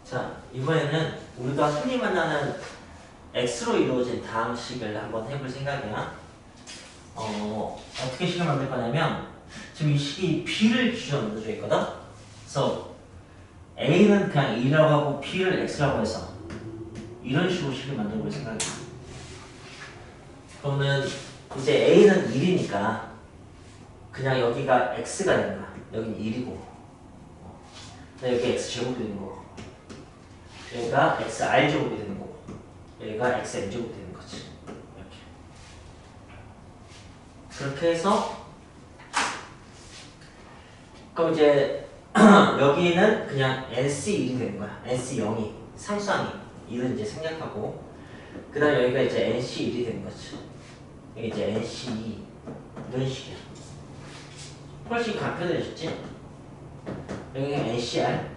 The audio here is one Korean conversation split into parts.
자, 이번에는 우리가 흔히 만나는 x로 이루어진 다항식을 한번 해볼 생각이야. 어떻게 식을 만들 거냐면 지금 이 식이 b를 기준으로 만들어져 있거든. 그래서 a는 그냥 2라고 하고 b를 x라고 해서 이런 식으로 식을 만들어 볼 생각이야. 그러면 이제 a는 1이니까 그냥 여기가 x가 되는 거야. 여기는 1이고 여기 x제곱이 되는 거고 여기가 xr제곱이 되는 거고 여기가 xn제곱이 되는 거지. 이렇게. 그렇게 해서 그럼 이제 여기는 그냥 nc1이 되는 거야. nc0이 상수항이 1은 이제 생략하고 그 다음에 여기가 이제 nc1이 되는 거지. 여기 이제 nc2 이런 식이야. 훨씬 간편해졌지? 여기가 ncr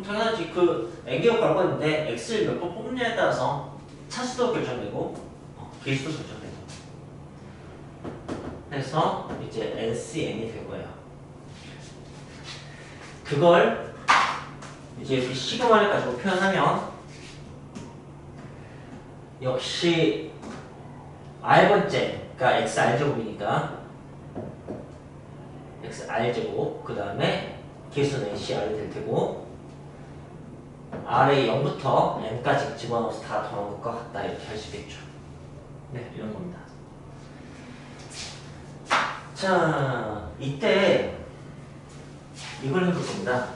당연하지. 그 n개곱 갈 건데 x를 몇 번 뽑느냐에 따라서 차수도 결정되고 개수도 결정되고 그래서 이제 ncn이 될 거예요. 그걸 이제 이렇게 시그마를 가지고 표현하면 역시 r번째가 xr제곱이니까 xr제곱 그 다음에 개수는 ncr이 될 테고 r에 0부터 n까지 집어넣어서 다 더한 것과 같다 이렇게 할 수 있겠죠. 네, 이런 겁니다. 자, 이때 이걸 해볼 겁니다.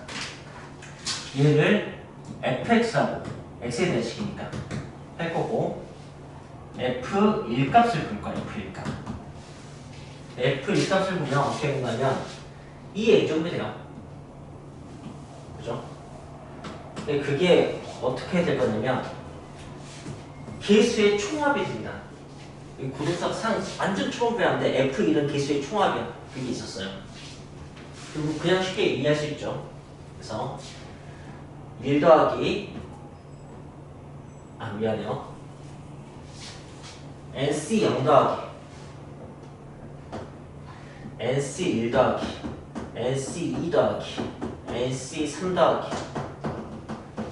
얘를 fx하고 x에 대한 식이니까 할 거고 f1 값을 부를 거야. f1 값. f1 값을 보면 어떻게 된다면 이 a제곱이 돼요. 그죠? 그게 어떻게 될 거냐면 개수의 총합이 됩니다. 고등석 상 완전 초범배한데 F1은 개수의 총합이야. 그게 있었어요. 그리고 그냥 쉽게 이해할 수 있죠. 그래서 1 더하기 미안해요. NC 0 더하기 NC 1 더하기 NC 2 더하기 NC 3 더하기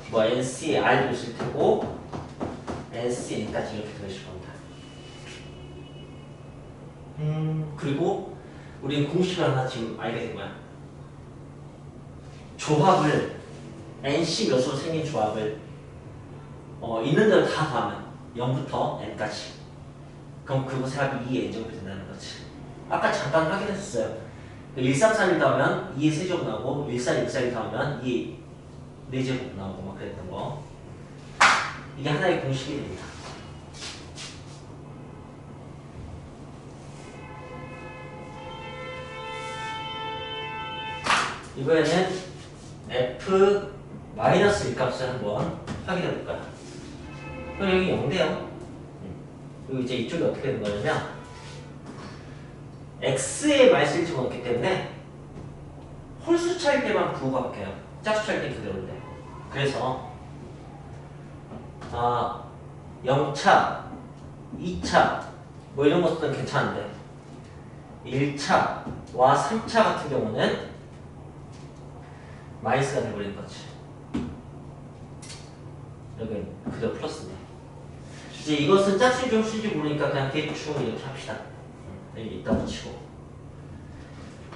뭐 NC R도 있을 테고 NC N까지 이렇게 들어있을 겁니다. 그리고 우리는 공식을 하나 지금 알게 된 거야. 조합을 NC 몇으로 생긴 조합을 있는 대로 다 더하면 0부터 N까지 그럼 그것의 합이 2의 N제곱이 된다는 거지. 아까 잠깐 확인했었어요. 1331 더하면 2의 세제곱 나오고 1414 더하면 2의 4제곱 나오고 막 그랬던 거. 이게 하나의 공식이 됩니다. 이번에는 f-1 값을 한번 확인해 볼까요? 그럼 여기 0대요. 그리고 이제 이쪽이 어떻게 되는 거냐면 x의 마이너스 1 집어넣기 때문에 홀수 차일 때만 부호가 바뀌어요. 짝수 차일 때 그대로인데. 그래서 0차, 2차 뭐 이런 것들은 괜찮은데 1차와 3차 같은 경우는 마이너스가 돼버리는 거지. 여기 그대로 플러스네. 이제 이것은 짝수인지 홀수인지 모르니까 그냥 대충 이렇게 합시다. 여기 이따 붙이고.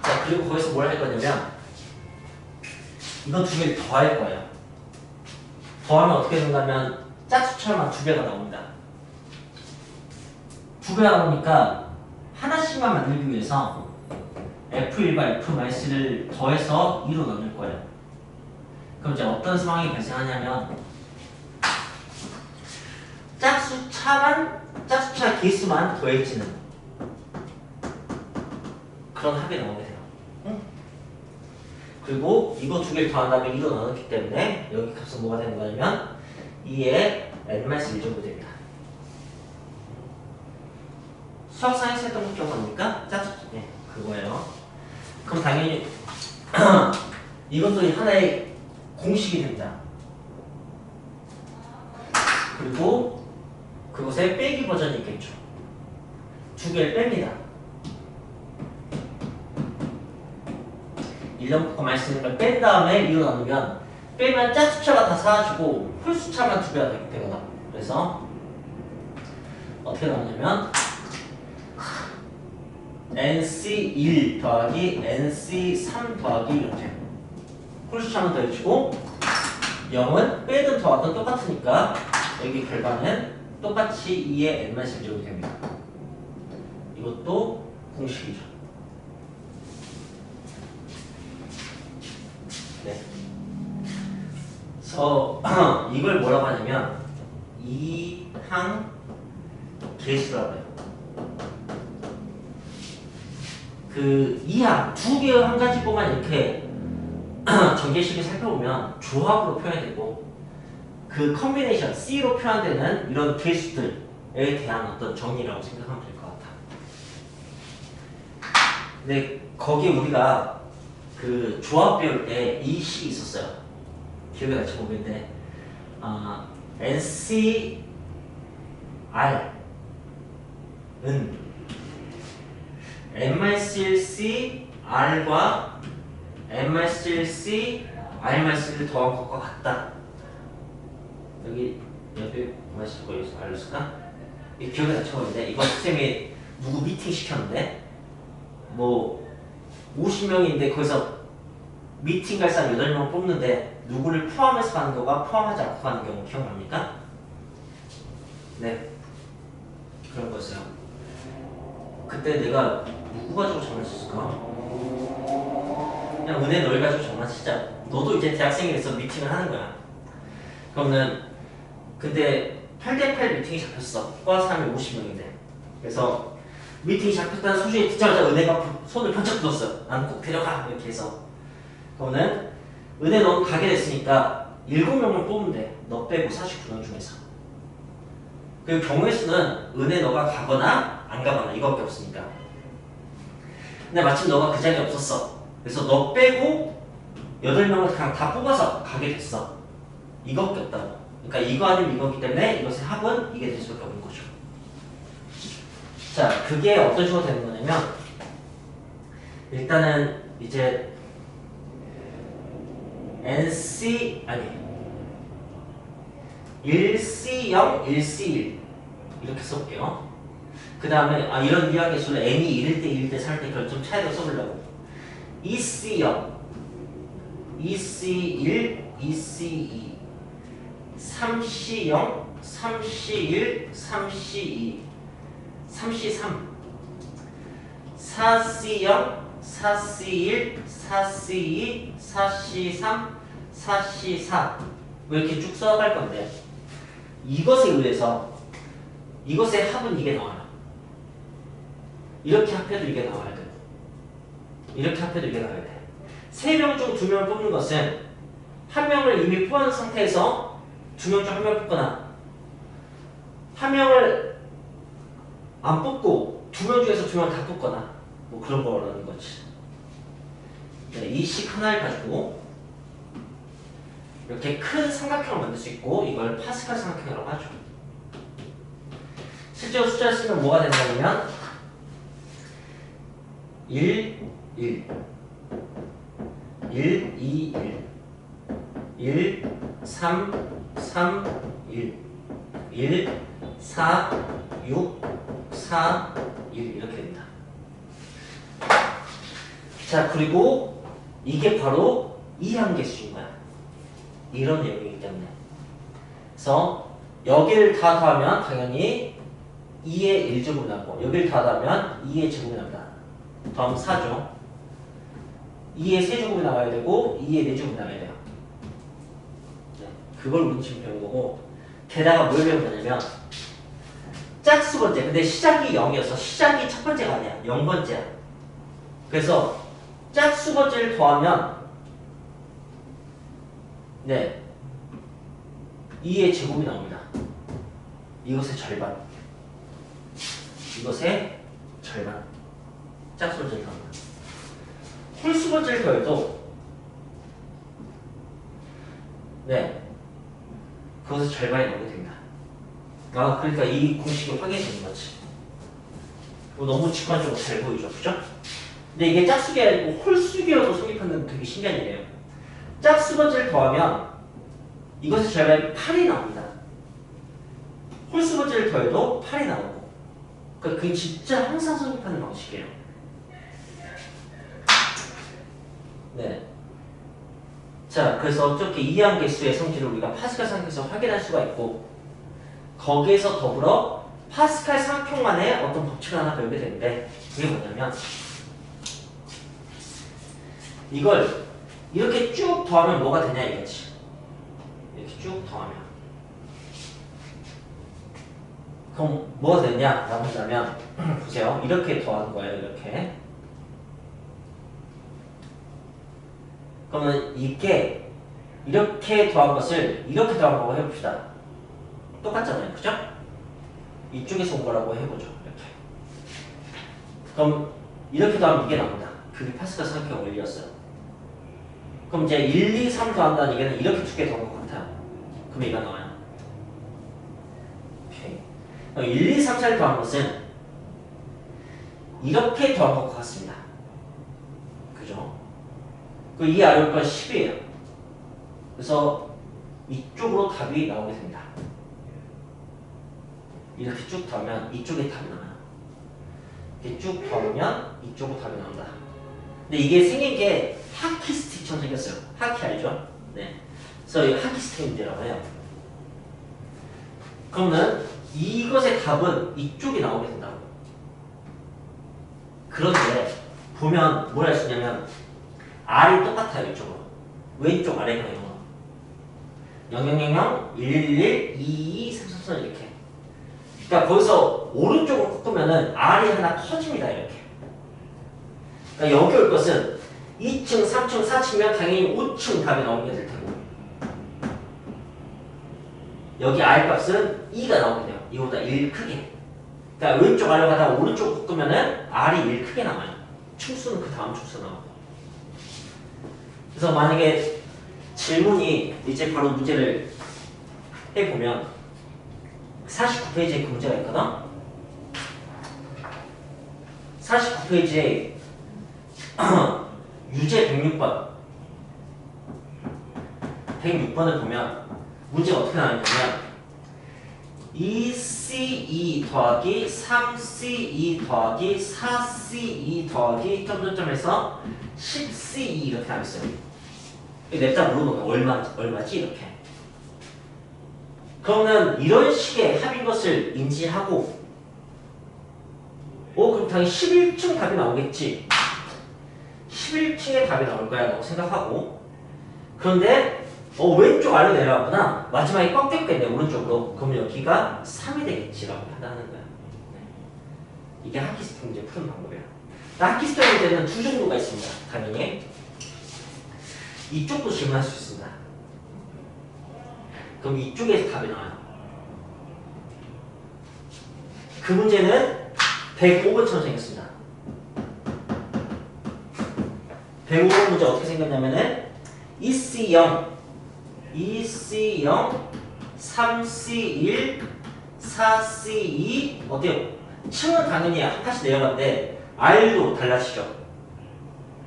자, 그리고 거기서 뭘 할 거냐면 이거 두 개를 더할 거예요. 더하면 어떻게 된다면 짝수차만 2배가 나옵니다. 2배가 나오니까 하나씩만 만들기 위해서 F1과 F-를 더해서 2로 나눌 거예요. 그럼 이제 어떤 상황이 발생하냐면 짝수차 개수만 더해지는 그런 합이 나오게 돼요. 그리고 이거 두 개를 더한 다음에 2로 나눴기 때문에 여기 값은 뭐가 되는 거냐면 2의 n-1 정도 됩니다. 수학상에서 했던 경우 아닙니까? 짝수, 네, 그거예요. 그럼 당연히 이것도 하나의 공식이 됩니다. 그리고 그것에 빼기 버전이 있겠죠. 두 개를 뺍니다. 1넘고 마이너스 있는 걸 뺀 다음에 2로 나누면 빼면 짝수차가 다 사라지고 홀수차만 두 배가 되거든. 그래서 어떻게 나오냐면 NC1 더하기 NC3 더하기 이렇게 홀수차만 더해주고 0은 빼든 더하든 똑같으니까 여기 결과는 똑같이 2의 n-1제곱이 됩니다. 이것도 공식이죠. 네. 그래서 이걸 뭐라고 하냐면 이항 계수라고 해요. 그 이항 두 개의 한 가지 것만 이렇게 전개식을 살펴보면 조합으로 표현되고 그 컨비네이션 C로 표현되는 이런 계수들에 대한 어떤 정의라고 생각하면 될 것 같아. 근데 거기에 우리가 그 조합 배울 때 이 식이 있었어요. 기억에 같이 보겠는데 NCR은 M-1C R과 M-1C R-1을 더한 것과 같다. 여기 옆에 M-1C 거기서 알렸을까? 이 기억에 같이 보는데 이거 선생님이 누구 미팅 시켰는데 뭐 50명인데 거기서 미팅 갈 사람 8명 뽑는데 누구를 포함해서 가는 거가 포함하지 않고 가는 경우 기억납니까? 네, 그런 거였어요. 그때 내가 누구 가지고 장난쳤을까? 그냥 은혜 널 가지고 장난치자. 너도 이제 대학생이 돼서 미팅을 하는 거야. 그러면 근데 8대8 미팅이 잡혔어. 과 사람이 50명인데. 그래서 미팅이 잡혔다는 소식이 듣자마자 은혜가 손을 번쩍 들었어요. 난 꼭 데려가 이렇게 해서. 그러면 은혜 너 가게 됐으니까 7명만 뽑으면 돼. 너 빼고 49명 중에서. 그 경우의 수는 은혜 너가 가거나 안 가거나 이거밖에 없으니까. 근데 마침 너가 그 자리에 없었어. 그래서 너 빼고 8명을 그냥 다 뽑아서 가게 됐어. 이거밖에 없다고. 그러니까 이거 아니면 이거기 때문에 이것의 합은 이게 될 수밖에 없는 거죠. 자, 그게 어떤 식으로 되는 거냐면 일단은 이제 NC 아니 1C0, 1C1 이렇게 써볼게요. 그 다음에 이런 이야기수를 n이 1일 때 1일 때 살 때 그걸 좀 차이로 써보려고 2C0, 2C1, 2C2 3C0, 3C1, 3C2 3C3 4C0, 4C1, 4C2, 4C3, 4C4 뭐 이렇게 쭉 써갈 건데 이것에 의해서 이것의 합은 이게 나와요. 이렇게 합해도 이게 나와야 돼요. 이렇게 합해도 이게 나와야 돼. 3명 중 2명을 뽑는 것은 한 명을 이미 뽑아놓은 상태에서 2명 중 1명을 뽑거나 한 명을 안 뽑고 2명 중에서 2명을 다 뽑거나 뭐 그런 거라는 거지. 네, 이 식 하나를 가지고 이렇게 큰 삼각형을 만들 수 있고 이걸 파스칼 삼각형이라고 하죠. 실제로 숫자를 쓰면 뭐가 된다면 1, 1 1, 2, 1 1, 3, 3, 1 1, 4, 6, 4, 1 이렇게 됩니다. 자, 그리고 이게 바로 이항계수인 거야. 이런 내용이기 때문에. 그래서 여기를 다 더하면 당연히 2의 1제곱이 나고 여기를 다 더하면 2의 제곱이 납니다. 더하면 4죠. 2의 세제곱이 나와야 되고 2의 4제곱이 나와야 돼요. 네, 그걸 우리 지금 배운 거고 게다가 뭘 배운 거냐면 짝수 번째. 근데 시작이 0이어서 시작이 첫 번째가 아니야. 0번째야. 그래서 짝수 번째를 더하면 네 2의 제곱이 나옵니다. 이것의 절반. 이것의 절반. 짝수 번째를 더합니다. 홀수 번째를 더해도 네 그것의 절반이 나오게 됩니다. 그러니까 이 공식이 확인이 되는 거지. 너무 직관적으로 잘 보이죠, 그죠? 근데 이게 짝수계 아니고 홀수계로도 성립하는 되게 신기한 일이에요. 짝수 번째를 더하면 이것의 제곱이 8이 나옵니다. 홀수 번째를 더해도 8이 나오고. 그러니까 그게 진짜 항상 성립하는 방식이에요. 네. 자, 그래서 어떻게 이해한 개수의 성질을 우리가 파스칼 상표에서 확인할 수가 있고, 거기에서 더불어 파스칼 상표만의 어떤 법칙을 하나 배우게 되는데, 그게 뭐냐면 이걸 이렇게 쭉 더하면 뭐가 되냐 이거지. 이렇게 쭉 더하면 그럼 뭐가 되냐라고 한다면 보세요. 이렇게 더하는 거예요. 이렇게. 그러면 이게 이렇게 더한 것을 이렇게 더한 거라고 해봅시다. 똑같잖아요. 그죠? 이쪽에서 온 거라고 해보죠. 이렇게. 그럼 이렇게 더하면 이게 나옵니다. 그게 파스칼 상표의 원리였어요. 그럼 이제 1, 2, 3 더한다는 얘기는 이렇게 두 개 더한 것 같아요. 그럼 얘가 나와요. 오케이. 그럼 1, 2, 3, 4를 더한 것은 이렇게 더한 것 같습니다. 그죠? 그리고 이 아래 건 10이에요. 그래서 이쪽으로 답이 나오게 됩니다. 이렇게 쭉 더하면 이쪽에 답이 나와요. 이렇게 쭉 더하면 이쪽으로 답이 나온다. 근데 이게 생긴 게 하키 스틱처럼 생겼어요. 하키 알죠? 네. 그래서 이 하키 스틱 문제라고 해요. 그러면 이것의 답은 이쪽이 나오게 된다고. 그런데 보면 뭘 할 수 있냐면 R이 똑같아요. 이쪽으로. 왼쪽 아래가 0, 0, 0, 0, 1, 1, 2, 2, 3, 3, 3 이렇게. 그러니까 거기서 오른쪽으로 꺾으면은 R이 하나 커집니다. 이렇게. 그러니까 여기 올 것은 2층, 3층, 4층이면 당연히 5층 답이 나오게 될 테고, 여기 R 값은 2가 나오게 돼요. 이거보다 1 크게. 그러니까 왼쪽 아래로 가다가 오른쪽 꺾으면은 R이 1 크게 나와요. 충수는 그 다음 충수 나오고. 그래서 만약에 질문이 이제 바로 문제를 해보면 49페이지에 그 문제가 있거든. 49페이지에 유제 106번 106번을 보면 문제가 어떻게 나왔냐면 2C2 더하기 3C2 더하기 4C2 더하기 점점점에서 10C2 이렇게 나왔어요. 냅다 물어보면 얼마지 이렇게. 그러면 이런 식의 합인 것을 인지하고 그럼 당연히 11층 답이 나오겠지. 11층에 답이 나올 거야 라고 생각하고, 그런데 왼쪽 아래로 내려가구나. 마지막에 꺾였겠네 오른쪽으로. 그럼 여기가 3이 되겠지라고 판단하는 거야. 네. 이게 하키스트 문제 푸는 방법이야. 하키스트 문제는 두 종류가 있습니다. 당연히 이쪽도 질문할 수 있습니다. 그럼 이쪽에서 답이 나와요. 그 문제는 105번처럼 생겼습니다. 105번 문제 어떻게 생겼냐면은 2C0, 2C0, 3C1, 4C2 어때요? 층은 당연히 한 칸씩 내려가는데 R도 달라지죠.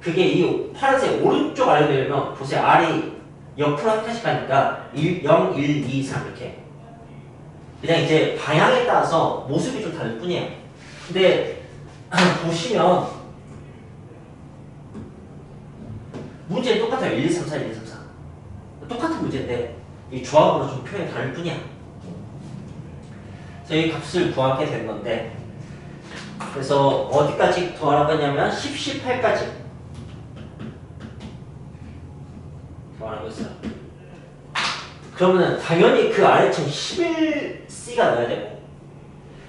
그게 이 파란색 오른쪽 아래로 내려면 보세요. R이 옆으로 한 칸씩 가니까 0, 1, 2, 3 이렇게. 그냥 이제 방향에 따라서 모습이 좀 다를 뿐이에요. 근데 보시면 문제는 똑같아요. 1, 2, 3, 4, 1, 2, 3, 4. 똑같은 문제인데 이 조합으로 좀 표현이 다를 뿐이야. 그래서 이 값을 구하게 되는 건데, 그래서 어디까지 더하라고 했냐면 10, 18까지 더하라고 했어요. 그러면 당연히 그 아래층 11C가 넣어야 되고,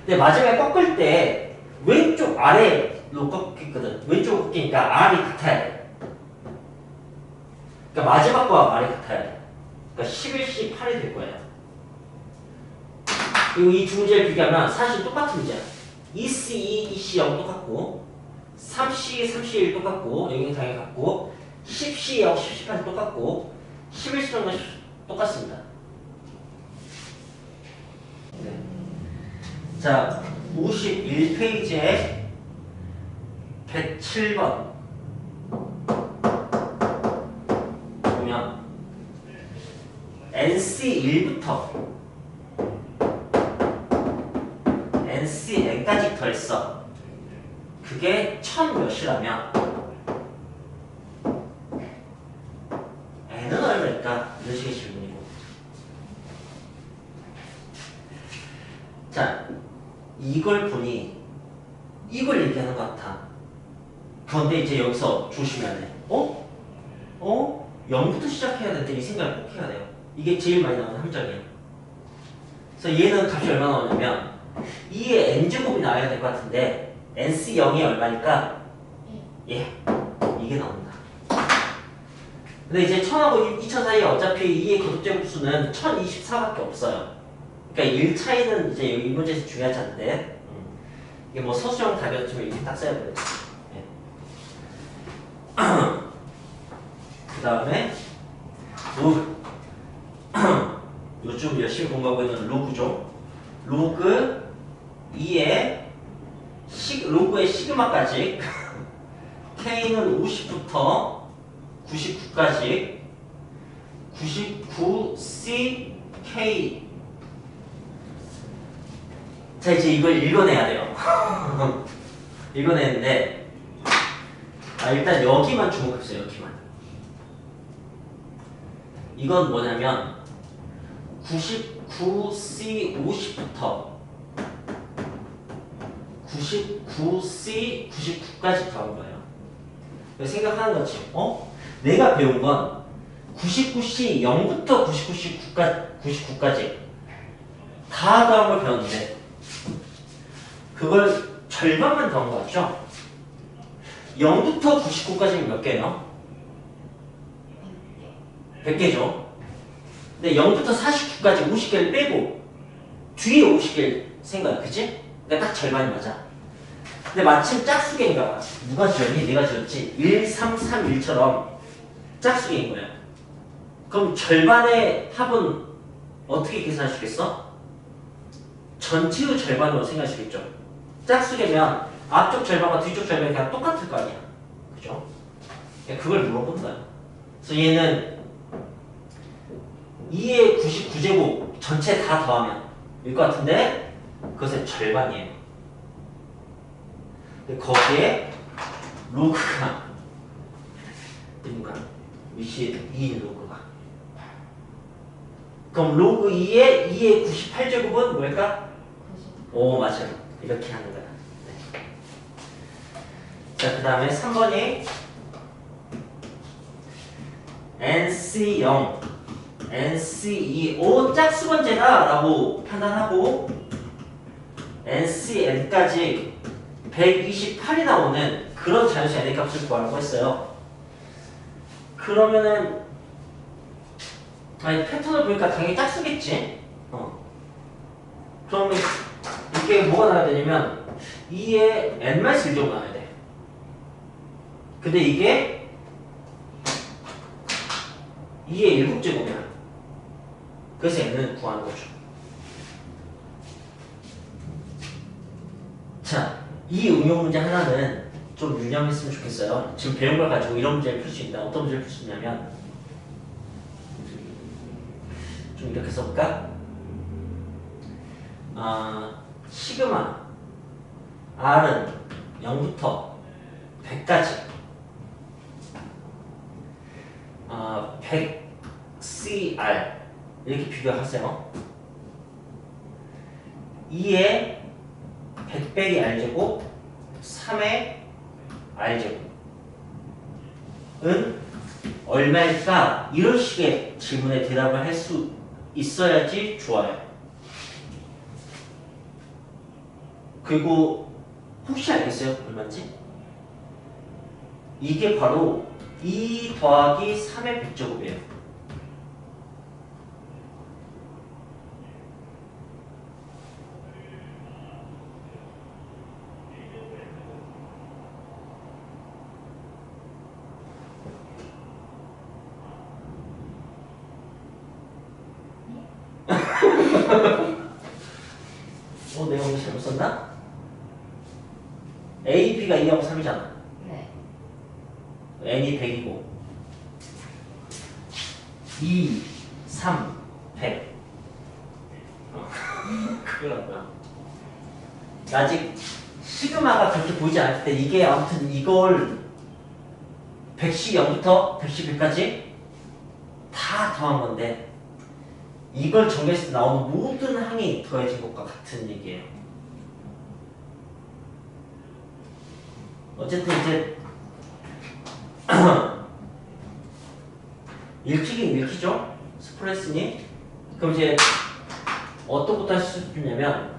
근데 마지막에 꺾을 때 왼쪽 아래로 꺾이거든. 왼쪽으로 꺾이니까 R이 같아야 돼. 그러니까 마지막 거와 R이 같아야 돼. 그러니까 11C 8이 될 거예요. 그리고 이 두 문제를 비교하면 사실 똑같은 문제야. 2C2, 2C0 똑같고, 3C, 3C1 똑같고, 여기는 당연히 같고, 10C0, 10C8 똑같고, 11C는 똑같습니다. 네. 자, 51페이지에 107번 보면 NC1부터 NCn까지 더했어. 그게 1000 몇이라면 n은 얼마일까? 이런 식의 질문이고. 자, 이걸 보니 이걸 얘기하는 것 같아. 그런데 이제 여기서 조심해야 돼. 0부터 시작해야 되는데 이 생각을 꼭 해야 돼요. 이게 제일 많이 나오는 함정이에요. 그래서 얘는 값이 얼마 나오냐면 2의 n제곱이 나와야 될 것 같은데 nc0이 얼마니까? 예, 이게 나옵니다. 근데 이제 1000하고 2000 사이에 어차피 2의 거듭제곱수는 1024밖에 없어요. 그러니까 1 차이는 이제 이 문제에서 중요하지 않은데 이게 뭐 서술형 답이었지만 이렇게 딱 써야 돼요. 예. 그 다음에 로그 요즘 열심히 공부하고 있는 로그죠. 로그 2의 로그의 시그마까지 K는 50부터 99까지 99CK. 자, 이제 이걸 읽어내야 돼요. 읽어내는데 일단 여기만 주목해보세요. 여기만. 이건 뭐냐면 99C 50부터 99C 99까지 더한 거예요. 생각하는 거지. 내가 배운 건 99C 0부터 99까지 다 더한 걸 배웠는데 그걸 절반만 더한 거 같죠? 0부터 99까지는 몇 개예요? 100개죠. 근데 0부터 49까지 50개를 빼고 뒤에 50개를 생각해. 그치? 그러니까 딱 절반이 맞아. 근데 마침 짝수개인가 봐. 누가 지었니? 내가 지었지. 1, 3, 3, 1처럼 짝수개인 거야. 그럼 절반의 합은 어떻게 계산할 수 있겠어? 전체의 절반으로 생각할 수 있겠죠. 짝수개면 앞쪽 절반과 뒤쪽 절반이 그냥 똑같을 거 아니야. 그죠? 그걸 물어본 거야. 그래서 얘는 2의 99제곱 전체 다 더하면 일 것 같은데 그것의 절반이에요. 근데 거기에 로그가 뭔가 위치에 2인 로그가. 그럼 로그 2의 98제곱은 뭘까? 오, 맞아요. 이렇게 하는 거야. 네. 자, 그 다음에 3번이 NC0, NC2, 짝수번제다 라고 판단하고 NCn까지 128이 나오는 그런 자연수 n의 값을 구하라고 했어요. 그러면은 패턴을 보니까 당연히 짝수겠지. 그러면 이게 뭐가 나와야 되냐면 2의 n-1 정도 나와야 돼. 근데 이게 2의 7제곱이야. 그래서 n을 구하는 거죠. 자, 이 응용 문제 하나는 좀 유념했으면 좋겠어요. 지금 배운 걸 가지고 이런 문제를 풀 수 있다. 어떤 문제를 풀 수 있냐면 좀 이렇게 써볼까? 시그마 R은 0부터 100까지 100CR 이렇게 비교하세요. 2의 100 빼기 R제곱 3의 R제곱은 얼마일까? 이런 식의 질문에 대답을 할 수 있어야지 좋아요. 그리고 혹시 알겠어요? 얼마인지? 이게 바로 2 더하기 3의 100제곱이에요. 내가 오늘 잘못 썼나? A, B가 2하고 3이잖아. 네. n이 100이고 2, 3, 그거라고요. 아직 시그마가 그렇게 보이지 않을 때 이게 아무튼 이걸 100씩 0부터 100씩 100까지 다 더한 건데 이걸 정리했을 때 나오는 모든 항이 더해진 것과 같은 얘기예요. 어쨌든 이제 읽히긴 읽히죠? 스프레스니? 그럼 이제 어떤 것부터 하실 수 있냐면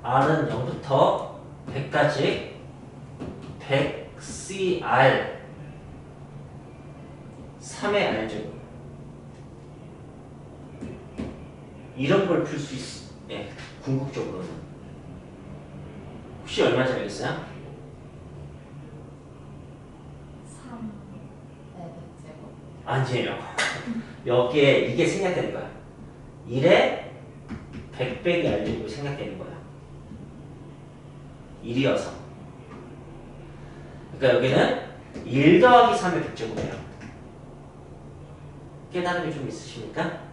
R은 0부터 100까지 100CR 3의 R제곱 이런 걸 풀 수 있어. 네, 궁극적으로는. 혹시 얼마인지 알겠어요? 3의 100제곱? 아니에요. 여기에 이게 생략되는 거야. 1에 100 빼기 R제곱이 생략되는 거야. 1이어서. 그러니까 여기는 1 더하기 3의 100제곱이에요. 깨달음이 좀 있으십니까?